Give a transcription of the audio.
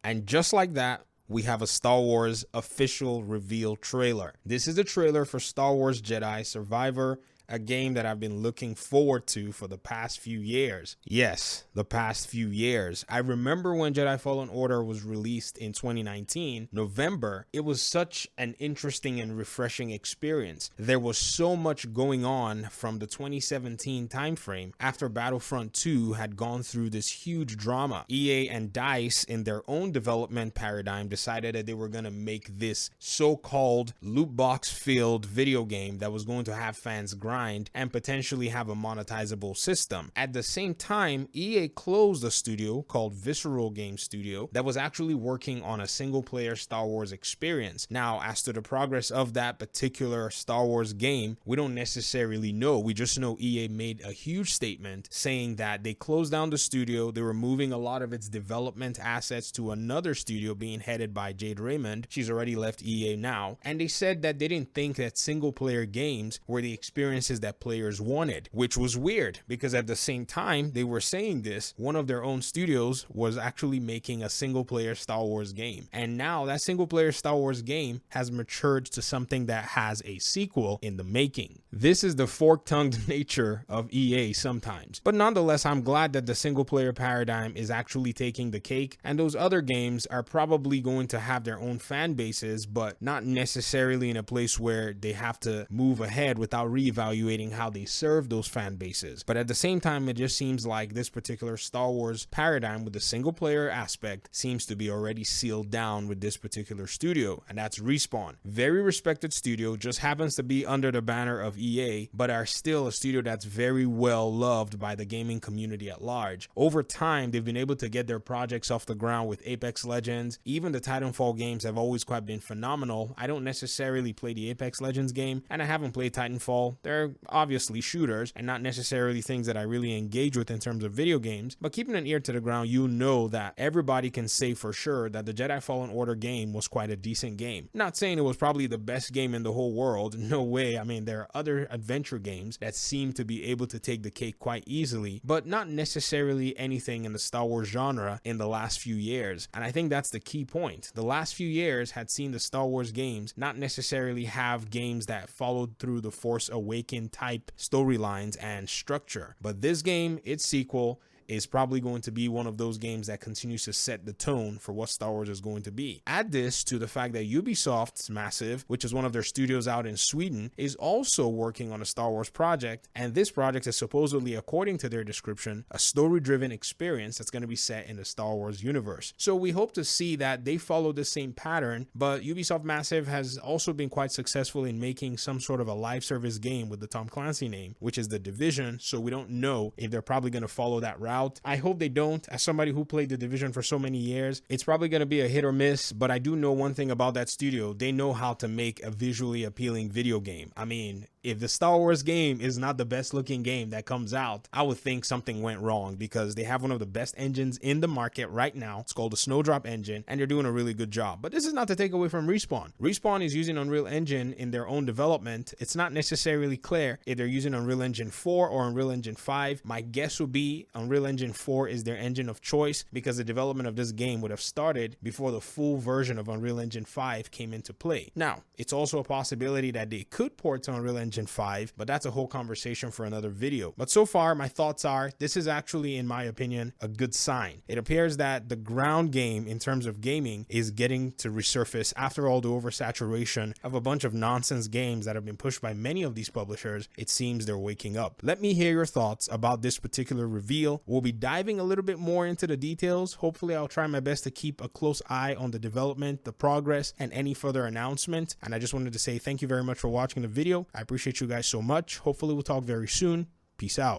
And just like that, we have a Star Wars official reveal trailer. This is the trailer for Star Wars Jedi Survivor, a game that I've been looking forward to for the past few years. Yes, the past few years. I remember when Jedi Fallen Order was released in 2019, November. It was such an interesting and refreshing experience. There was so much going on from the 2017 timeframe after Battlefront 2 had gone through this huge drama. EA and DICE, in their own development paradigm, decided that they were going to make this so-called loot box filled video game that was going to have fans grind and potentially have a monetizable system. At the same time, EA closed a studio called Visceral Game Studio that was actually working on a single-player Star Wars experience. Now, as to the progress of that particular Star Wars game, we don't necessarily know. We just know EA made a huge statement saying that they closed down the studio. They were moving a lot of its development assets to another studio being headed by Jade Raymond. She's already left EA now. And they said that they didn't think that single-player games were the experience that players wanted, which was weird because at the same time they were saying this, one of their own studios was actually making a single player Star Wars game. And now that single player Star Wars game has matured to something that has a sequel in the making. This is the fork-tongued nature of EA sometimes. But nonetheless, I'm glad that the single player paradigm is actually taking the cake, and those other games are probably going to have their own fan bases, but not necessarily in a place where they have to move ahead without reevaluating how they serve those fan bases. But at the same time, it just seems like this particular Star Wars paradigm with the single player aspect seems to be already sealed down with this particular studio, and that's Respawn. Very respected studio, just happens to be under the banner of EA, but are still a studio that's very well loved by the gaming community at large. Over time, they've been able to get their projects off the ground with Apex Legends. Even the Titanfall games have always quite been phenomenal. I don't necessarily play the Apex Legends game, and I haven't played Titanfall. They're obviously shooters and not necessarily things that I really engage with in terms of video games, but keeping an ear to the ground, you know that everybody can say for sure that the Jedi Fallen Order game was quite a decent game. Not saying it was probably the best game in the whole world, no way. I mean, there are other adventure games that seem to be able to take the cake quite easily, but not necessarily anything in the Star Wars genre in the last few years. And I think that's the key point. The last few years had seen the Star Wars games not necessarily have games that followed through the Force Awakens type storylines and structure, but this game, its sequel, is probably going to be one of those games that continues to set the tone for what Star Wars is going to be. Add this to the fact that Ubisoft's Massive, which is one of their studios out in Sweden, is also working on a Star Wars project, and this project is supposedly, according to their description, a story-driven experience that's going to be set in the Star Wars universe. So we hope to see that they follow the same pattern, but Ubisoft Massive has also been quite successful in making some sort of a live service game with the Tom Clancy name, which is The Division, so we don't know if they're probably going to follow that route. I hope they don't. As somebody who played The Division for so many years, it's probably going to be a hit or miss, but I do know one thing about that studio. They know how to make a visually appealing video game. I mean, if the Star Wars game is not the best looking game that comes out, I would think something went wrong because they have one of the best engines in the market right now. It's called the Snowdrop engine, and they're doing a really good job. But this is not to take away from Respawn. Respawn is using Unreal Engine in their own development. It's not necessarily clear if they're using Unreal Engine 4 or Unreal Engine 5. My guess would be Unreal Engine 4 is their engine of choice because the development of this game would have started before the full version of Unreal Engine 5 came into play. Now, it's also a possibility that they could port to Unreal Engine 5, but that's a whole conversation for another video. But so far, my thoughts are, this is actually, in my opinion, a good sign. It appears that the ground game in terms of gaming is getting to resurface after all the oversaturation of a bunch of nonsense games that have been pushed by many of these publishers. It seems they're waking up. Let me hear your thoughts about this particular reveal. We'll be diving a little bit more into the details. Hopefully, I'll try my best to keep a close eye on the development, the progress, and any further announcement. And I just wanted to say thank you very much for watching the video. I appreciate you guys so much. Hopefully, we'll talk very soon. Peace out.